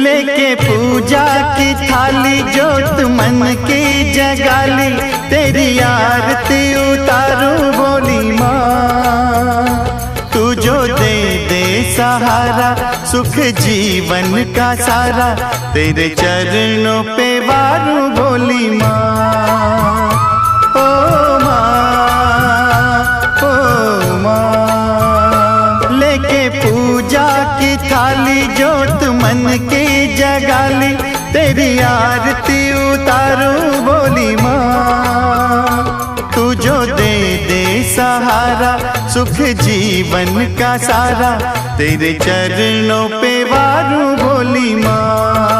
लेके पूजा की थाली जोत मन की जगाली, तेरी आरती उतारूं बोली माँ। तू जो दे दे सहारा सुख जीवन का सारा, तेरे चरणों पे वारूं बोली माँ। ओ माँ, ओ माँ। लेके पूजा की थाली जोत मन की जगाली, तेरी आरती उतारूं बोली माँ। तू जो दे दे सहारा सुख जीवन का सारा, तेरे चरणों पे वारूं बोली माँ।